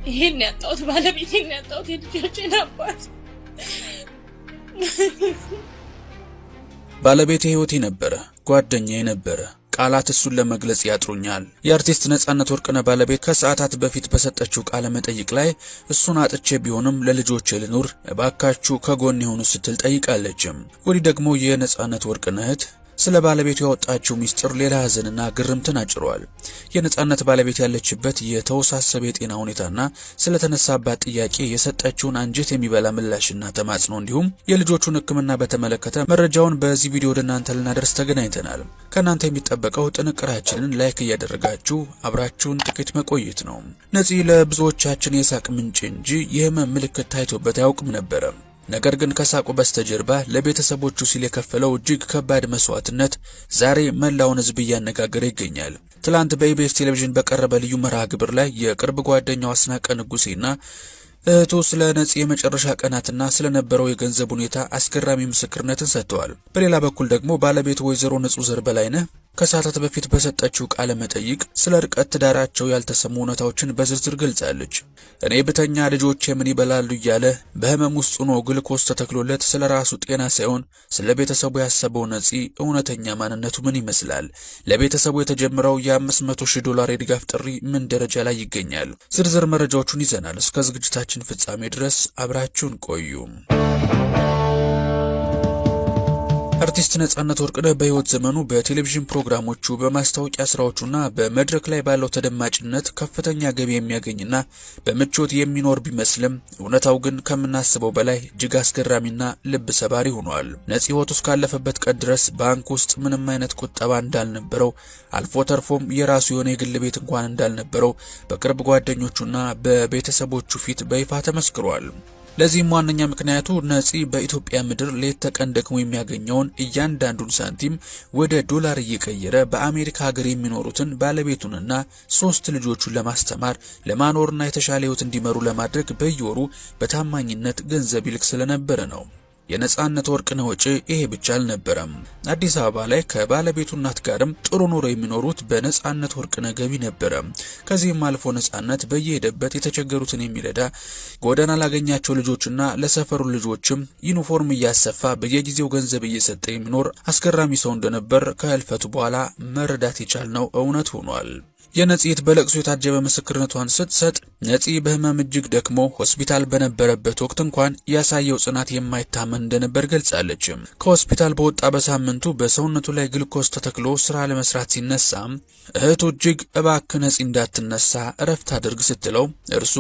ይሄን ያጣሁት ባለቤቴን ያጣሁት የልጆቼን አባት። ባለቤቴ ህይወቴ ነበረ፣ ጓደኛዬ ነበረ። ቃላት እሱን ለመግለጽ ያጥሩኛል። የአርቲስት ነጻነት ወርቅነህ ባለቤት ከሰዓታት በፊት በሰጠችው ቃለ መጠይቅ ላይ እሱን አጥቼ ቢሆንም ለልጆቼ ልኑር እባካችሁ ከጎን የሆኑ ስትል ጠይቃለችም። ወዲህ ደግሞ የነጻነት ወርቅነህ እህት ስለ ባለቤቱ ያወጣችው ሚስጥር ሌላ ሀዘንና ግርምትን አጭሯል። የነጻነት ባለቤት ያለችበት የተወሳሰበ የጤና ሁኔታና ስለተነሳባት ጥያቄ የሰጠችውን አንጀት የሚበላ ምላሽና ተማጽኖ እንዲሁም የልጆቹን ሕክምና በተመለከተ መረጃውን በዚህ ቪዲዮ ወደ እናንተ ልናደርስ ተገናኝተናል። ከእናንተ የሚጠበቀው ጥንቅራችንን ላይክ እያደረጋችሁ አብራችሁን ጥቂት መቆየት ነው። ነፂ ለብዙዎቻችን የሳቅ ምንጭ እንጂ የህመም ምልክት ታይቶበት አያውቅም ነበረ። ነገር ግን ከሳቁ በስተጀርባ ለቤተሰቦቹ ሲል የከፈለው እጅግ ከባድ መስዋዕትነት ዛሬ መላውን ህዝብ እያነጋገረ ይገኛል። ትላንት በኢቢኤስ ቴሌቪዥን በቀረበ ልዩ መርሃ ግብር ላይ የቅርብ ጓደኛው አስናቀ ንጉሴና እህቱ ስለ ነፂ የመጨረሻ ቀናትና ስለነበረው የገንዘብ ሁኔታ አስገራሚ ምስክርነትን ሰጥተዋል። በሌላ በኩል ደግሞ ባለቤቱ ወይዘሮ ንጹህ ዘር በላይነህ ከሰዓታት በፊት በሰጠችው ቃለ መጠይቅ ስለ ርቀት ትዳራቸው ያልተሰሙ እውነታዎችን በዝርዝር ገልጻለች። እኔ ብተኛ ልጆቼ ምን ይበላሉ እያለ በህመም ውስጥ ሆኖ ግልኮስ ተተክሎለት ስለ ራሱ ጤና ሳይሆን ስለ ቤተሰቡ ያሰበው ነፂ እውነተኛ ማንነቱ ምን ይመስላል? ለቤተሰቡ የተጀመረው $500,000 የድጋፍ ጥሪ ምን ደረጃ ላይ ይገኛል? ዝርዝር መረጃዎቹን ይዘናል። እስከ ዝግጅታችን ፍጻሜ ድረስ አብራችሁን ቆዩ። አርቲስት ነጻነት ወርቅነህ በህይወት ዘመኑ በቴሌቪዥን ፕሮግራሞቹ በማስታወቂያ ስራዎቹና በመድረክ ላይ ባለው ተደማጭነት ከፍተኛ ገቢ የሚያገኝና በምቾት የሚኖር ቢመስልም እውነታው ግን ከምናስበው በላይ እጅግ አስገራሚና ልብ ሰባሪ ሆኗል። ነፂ ህይወቱ እስካለፈበት ቀን ድረስ ባንክ ውስጥ ምንም አይነት ቁጠባ እንዳልነበረው አልፎ ተርፎም የራሱ የሆነ የግል ቤት እንኳን እንዳልነበረው በቅርብ ጓደኞቹና በቤተሰቦቹ ፊት በይፋ ተመስክሯል። ለዚህም ዋነኛ ምክንያቱ ነፂ በኢትዮጵያ ምድር ሌት ተቀን ደግሞ የሚያገኘውን እያንዳንዱን ሳንቲም ወደ ዶላር እየቀየረ በአሜሪካ ሀገር የሚኖሩትን ባለቤቱንና 3 ልጆቹን ለማስተማር ለማኖርና የተሻለ ህይወት እንዲመሩ ለማድረግ በየወሩ በታማኝነት ገንዘብ ይልክ ስለነበረ ነው። የነጻነት ወርቅነህ ወጪ ይሄ ብቻ አልነበረም። አዲስ አበባ ላይ ከባለቤቱ እናት ጋርም ጥሩ ኑሮ የሚኖሩት በነጻነት ወርቅነህ ገቢ ነበረ። ከዚህም አልፎ ነጻነት በየሄደበት የተቸገሩትን የሚረዳ ጎዳና ላገኛቸው ልጆችና ለሰፈሩ ልጆችም ዩኒፎርም እያሰፋ በየጊዜው ገንዘብ እየሰጠ የሚኖር አስገራሚ ሰው እንደነበር ከህልፈቱ በኋላ መረዳት የቻልነው እውነት ሆኗል። የነፂት በለቅሶ የታጀበ ምስክርነቷን ስትሰጥ ነፂ በህመም እጅግ ደክሞ ሆስፒታል በነበረበት ወቅት እንኳን ያሳየው ጽናት የማይታመን እንደነበር ገልጻለች። ከሆስፒታል በወጣ በሳምንቱ በሰውነቱ ላይ ግልኮስ ተተክሎ ስራ ለመስራት ሲነሳ እህቱ እጅግ እባክህ ነፂ እንዳትነሳ እረፍት አድርግ ስትለው እርሱ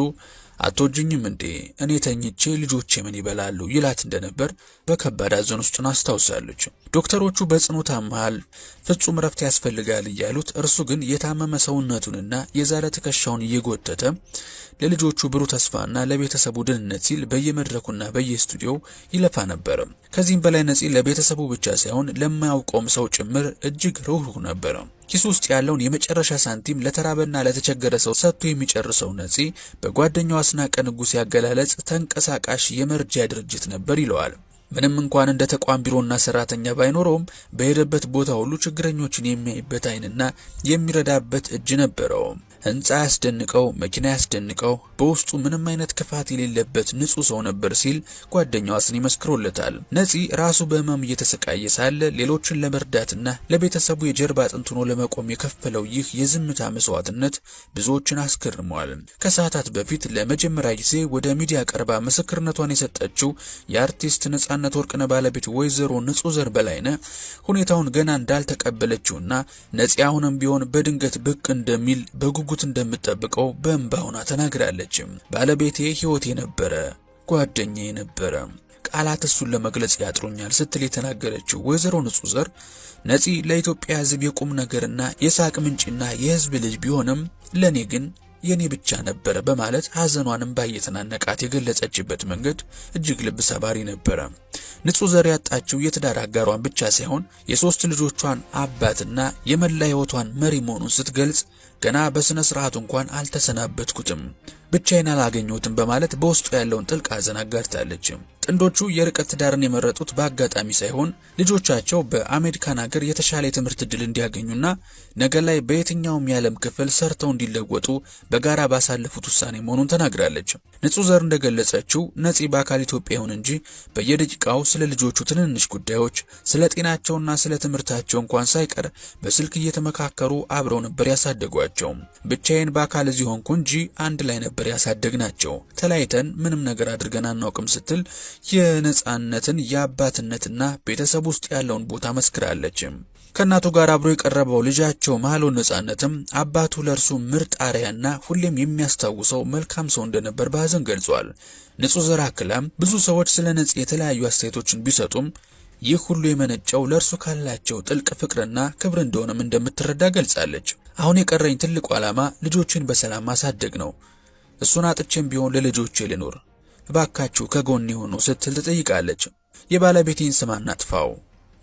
አትወጂኝም እንዴ እኔ ተኝቼ ልጆቼ ምን ይበላሉ ይላት እንደነበር በከባድ ሐዘን ውስጥ አስታውሳለች። ዶክተሮቹ በጽኑ ታመሃል፣ ፍጹም ረፍት ያስፈልጋል እያሉት እርሱ ግን የታመመ ሰውነቱንና የዛለ ትከሻውን እየጎተተ ለልጆቹ ብሩህ ተስፋና ለቤተሰቡ ደህንነት ሲል በየመድረኩና በየስቱዲዮው ይለፋ ነበር። ከዚህም በላይ ነፂ ለቤተሰቡ ብቻ ሳይሆን ለማያውቀውም ሰው ጭምር እጅግ ሩህሩህ ነበር። ኪሱ ውስጥ ያለውን የመጨረሻ ሳንቲም ለተራበና ለተቸገረ ሰው ሰጥቶ የሚጨርሰው ነፂ በጓደኛው አስናቀ ንጉሴ ያገላለጽ ተንቀሳቃሽ የመርጃ ድርጅት ነበር ይለዋል። ምንም እንኳን እንደ ተቋም ቢሮና ሰራተኛ ባይኖረውም በሄደበት ቦታ ሁሉ ችግረኞችን የሚያይበት አይንና የሚረዳበት እጅ ነበረው። ህንጻ ያስደንቀው፣ መኪና ያስደንቀው፣ በውስጡ ምንም አይነት ክፋት የሌለበት ንጹህ ሰው ነበር ሲል ጓደኛው አስኒ መስክሮለታል። ነፂ ራሱ በህመም እየተሰቃየ ሳለ ሌሎችን ለመርዳትና ለቤተሰቡ የጀርባ አጥንት ሆኖ ለመቆም የከፈለው ይህ የዝምታ መስዋዕትነት ብዙዎችን አስገርሟል። ከሰዓታት በፊት ለመጀመሪያ ጊዜ ወደ ሚዲያ ቀርባ ምስክርነቷን የሰጠችው የአርቲስት ነጻነት ወርቅነህ ባለቤት ወይዘሮ ንጹህ ዘር በላይነህ ሁኔታውን ገና እንዳልተቀበለችውና ነፂ አሁንም ቢሆን በድንገት ብቅ እንደሚል በጉጉት እንደምትጠብቀው በእንባ ሆና ተናግራለች። ባለቤቴ ህይወቴ ነበረ፣ ጓደኛዬ ነበረ፣ ቃላት እሱን ለመግለጽ ያጥሩኛል ስትል የተናገረችው ወይዘሮ ንጹህ ዘር ነፂ ለኢትዮጵያ ህዝብ የቁም ነገርና የሳቅ ምንጭና የህዝብ ልጅ ቢሆንም ለኔ ግን የኔ ብቻ ነበረ በማለት ሐዘኗንም ባየተናነቃት የገለጸችበት መንገድ እጅግ ልብ ሰባሪ ነበረ። ንጹህ ዘር ያጣችው የትዳር አጋሯን ብቻ ሳይሆን የ3 ልጆቿን አባትና የመላ ህይወቷን መሪ መሆኑን ስትገልጽ ገና በስነ ስርዓቱ እንኳን አልተሰናበትኩትም፣ ብቻዬን አላገኘሁትም በማለት በውስጡ ያለውን ጥልቅ ሐዘን አጋርታለች። ጥንዶቹ የርቀት ትዳርን የመረጡት በአጋጣሚ ሳይሆን ልጆቻቸው በአሜሪካን ሀገር የተሻለ የትምህርት ዕድል እንዲያገኙና ነገ ላይ በየትኛውም የዓለም ክፍል ሰርተው እንዲለወጡ በጋራ ባሳለፉት ውሳኔ መሆኑን ተናግራለች። ንጹህ ዘር እንደገለጸችው ነፂ በአካል ኢትዮጵያ ይሁን እንጂ በየደቂቃው ስለ ልጆቹ ትንንሽ ጉዳዮች፣ ስለ ጤናቸውና ስለ ትምህርታቸው እንኳን ሳይቀር በስልክ እየተመካከሩ አብረው ነበር ያሳደጓቸው። ብቻዬን በአካል እዚህ ሆንኩ እንጂ አንድ ላይ ነበር ያሳደግናቸው፣ ተለያይተን ምንም ነገር አድርገን አናውቅም ስትል የነጻነትን የአባትነትና ቤተሰብ ውስጥ ያለውን ቦታ መስክራለች። ከእናቱ ጋር አብሮ የቀረበው ልጃቸው መሃሎን ነጻነትም አባቱ ለእርሱ ምርጥ አርአያና ሁሌም የሚያስታውሰው መልካም ሰው እንደነበር በሐዘን ገልጿል። ንጹህ ዘር አክላም ብዙ ሰዎች ስለ ነፂ የተለያዩ አስተያየቶችን ቢሰጡም ይህ ሁሉ የመነጨው ለእርሱ ካላቸው ጥልቅ ፍቅርና ክብር እንደሆነም እንደምትረዳ ገልጻለች። አሁን የቀረኝ ትልቁ ዓላማ ልጆችን በሰላም ማሳደግ ነው። እሱን አጥቼም ቢሆን ለልጆቼ ልኖር፣ እባካችሁ ከጎኔ ሆኑ ስትል ትጠይቃለች። የባለቤቴን ስም አናጥፋው፣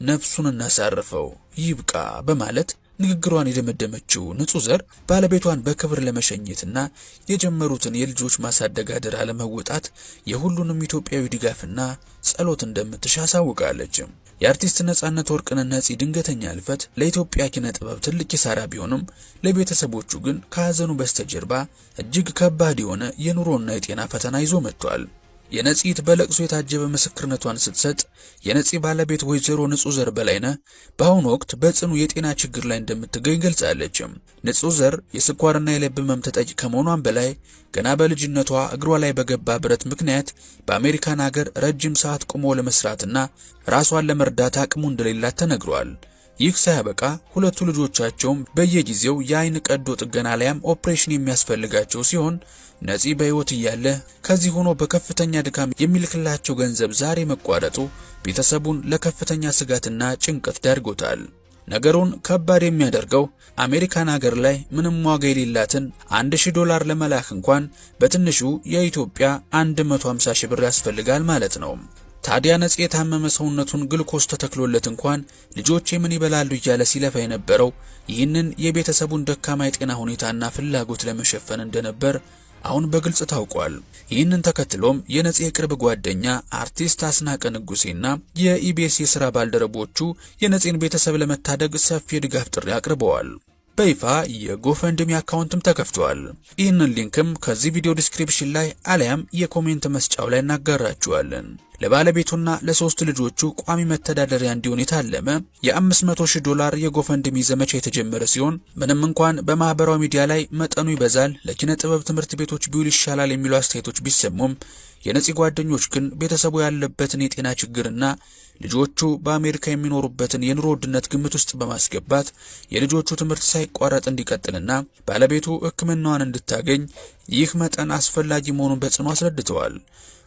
ነፍሱን እናሳርፈው፣ ይብቃ በማለት ንግግሯን የደመደመችው ንጹህ ዘር ባለቤቷን በክብር ለመሸኘትና የጀመሩትን የልጆች ማሳደግ አደራ ለመወጣት የሁሉንም ኢትዮጵያዊ ድጋፍና ጸሎት እንደምትሻ አሳውቃለች። የአርቲስት ነጻነት ወርቅነህ ነፂ ድንገተኛ ህልፈት ለኢትዮጵያ ኪነ ጥበብ ትልቅ ኪሳራ ቢሆንም ለቤተሰቦቹ ግን ከሀዘኑ በስተጀርባ እጅግ ከባድ የሆነ የኑሮና የጤና ፈተና ይዞ መጥቷል። የነፂት በለቅሶ የታጀበ ምስክርነቷን ስትሰጥ የነፂ ባለቤት ወይዘሮ ንጹህ ዘር በላይነህ በአሁኑ ወቅት በጽኑ የጤና ችግር ላይ እንደምትገኝ ገልጻለች። ንጹህ ዘር የስኳርና የልብ ህመም ተጠቂ ከመሆኗም በላይ ገና በልጅነቷ እግሯ ላይ በገባ ብረት ምክንያት በአሜሪካን ሀገር ረጅም ሰዓት ቆሞ ለመስራትና ራሷን ለመርዳት አቅሙ እንደሌላት ተነግሯል። ይህ ሳያበቃ ሁለቱ ልጆቻቸውም በየጊዜው የአይን ቀዶ ጥገና ላይም ኦፕሬሽን የሚያስፈልጋቸው ሲሆን ነፂ በህይወት እያለ ከዚህ ሆኖ በከፍተኛ ድካም የሚልክላቸው ገንዘብ ዛሬ መቋረጡ ቤተሰቡን ለከፍተኛ ስጋትና ጭንቀት ዳርጎታል። ነገሩን ከባድ የሚያደርገው አሜሪካን ሀገር ላይ ምንም ዋጋ የሌላትን $1000 ለመላክ እንኳን በትንሹ የኢትዮጵያ 150 ሺህ ብር ያስፈልጋል ማለት ነው። ታዲያ ነፂ የታመመ ሰውነቱን ግሉኮስ ተተክሎለት እንኳን ልጆቼ ምን ይበላሉ እያለ ሲለፋ የነበረው ይህንን የቤተሰቡን ደካማ የጤና ሁኔታና ፍላጎት ለመሸፈን እንደነበር አሁን በግልጽ ታውቋል። ይህንን ተከትሎም የነፂ የቅርብ ጓደኛ አርቲስት አስናቀ ንጉሴና የኢቢኤስ የሥራ ባልደረቦቹ የነፂን ቤተሰብ ለመታደግ ሰፊ የድጋፍ ጥሪ አቅርበዋል። በይፋ የጎፈንድሚ አካውንትም ተከፍቷል። ይህንን ሊንክም ከዚህ ቪዲዮ ዲስክሪፕሽን ላይ አሊያም የኮሜንት መስጫው ላይ እናጋራችኋለን። ለባለቤቱና ለሶስት ልጆቹ ቋሚ መተዳደሪያ እንዲሆን የታለመ $500,000 የጎፈንድሚ ዘመቻ የተጀመረ ሲሆን ምንም እንኳን በማህበራዊ ሚዲያ ላይ መጠኑ ይበዛል፣ ለኪነ ጥበብ ትምህርት ቤቶች ቢውል ይሻላል የሚሉ አስተያየቶች ቢሰሙም የነፂ ጓደኞች ግን ቤተሰቡ ያለበትን የጤና ችግርና ልጆቹ በአሜሪካ የሚኖሩበትን የኑሮ ውድነት ግምት ውስጥ በማስገባት የልጆቹ ትምህርት ሳይቋረጥ እንዲቀጥልና ባለቤቱ ሕክምናዋን እንድታገኝ ይህ መጠን አስፈላጊ መሆኑን በጽኑ አስረድተዋል።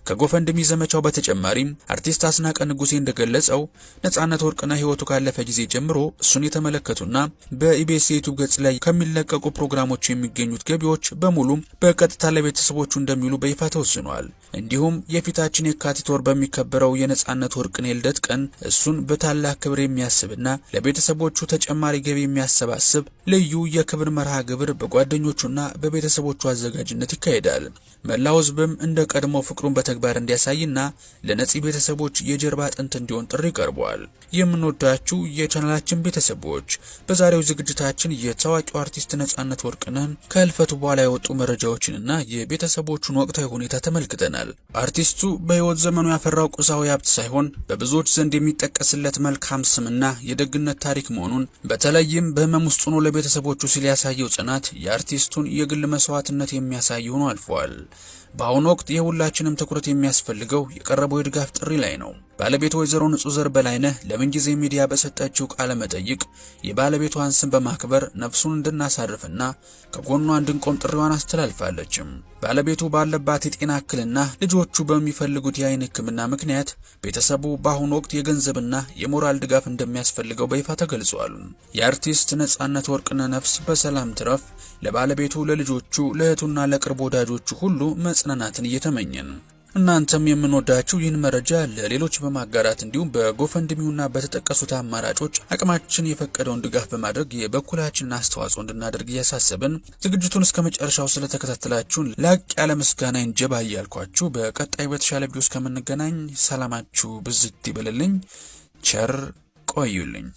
ከጎፈንድሚ ዘመቻው በተጨማሪም አርቲስት አስናቀ ንጉሴ እንደገለጸው ነጻነት ወርቅነህ ህይወቱ ካለፈ ጊዜ ጀምሮ እሱን የተመለከቱና በኢቢኤስ ዩቲዩብ ገጽ ላይ ከሚለቀቁ ፕሮግራሞች የሚገኙት ገቢዎች በሙሉ በቀጥታ ለቤተሰቦቹ እንደሚውሉ በይፋ ተወስኗል። እንዲሁም የፊታችን የካቲት ወር በሚከበረው የነጻነት ወርቅነህ የልደት ቀን እሱን በታላቅ ክብር የሚያስብና ለቤተሰቦቹ ተጨማሪ ገቢ የሚያሰባስብ ልዩ የክብር መርሃ ግብር በጓደኞቹና በቤተሰቦቹ አዘጋጅነት ይካሄዳል። መላው ህዝብም እንደ ቀድሞ ፍቅሩን በተግባር እንዲያሳይና ለነፂ ቤተሰቦች የጀርባ አጥንት እንዲሆን ጥሪ ቀርቧል። የምንወዳችሁ የቻናላችን ቤተሰቦች በዛሬው ዝግጅታችን የታዋቂው አርቲስት ነጻነት ወርቅነህን ከህልፈቱ በኋላ የወጡ መረጃዎችንና የቤተሰቦቹን ወቅታዊ ሁኔታ ተመልክተናል። አርቲስቱ በህይወት ዘመኑ ያፈራው ቁሳዊ ሀብት ሳይሆን በብዙዎች ዘንድ የሚጠቀስለት መልካም ስምና የደግነት ታሪክ መሆኑን በተለይም በህመም ውስጥ ሆኖ ለቤተሰቦቹ ሲል ያሳየው ጽናት የአርቲስቱን የግል መስዋዕትነት የሚያሳይ ሆኖ አልፏል። በአሁኑ ወቅት የሁላችንም ትኩረት የሚያስፈልገው የቀረበው የድጋፍ ጥሪ ላይ ነው። ባለቤቱ ወይዘሮ ንጹህ ዘር በላይነህ ለምንጊዜ ሚዲያ በሰጠችው ቃለ መጠይቅ የባለቤቷን ስም በማክበር ነፍሱን እንድናሳርፍና ከጎኗ እንድንቆም ጥሪዋን አስተላልፋለች። ባለቤቱ ባለባት የጤና እክልና ልጆቹ በሚፈልጉት የአይን ሕክምና ምክንያት ቤተሰቡ በአሁኑ ወቅት የገንዘብና የሞራል ድጋፍ እንደሚያስፈልገው በይፋ ተገልጿል። የአርቲስት ነጻነት ወርቅነህ ነፍስ በሰላም ትረፍ። ለባለቤቱ፣ ለልጆቹ፣ ለእህቱና ለቅርብ ወዳጆቹ ሁሉ መጽናናትን እየተመኘን እናንተም የምንወዳችሁ ይህን መረጃ ለሌሎች በማጋራት እንዲሁም በጎፈንድሚውና በተጠቀሱት አማራጮች አቅማችን የፈቀደውን ድጋፍ በማድረግ የበኩላችንን አስተዋጽኦ እንድናደርግ እያሳሰብን ዝግጅቱን እስከ መጨረሻው ስለተከታተላችሁን ላቅ ያለ ምስጋና እንጀባ እያልኳችሁ በቀጣይ በተሻለ ቪዲዮ እስከምንገናኝ ሰላማችሁ ብዝት ይበልልኝ። ቸር ቆዩልኝ።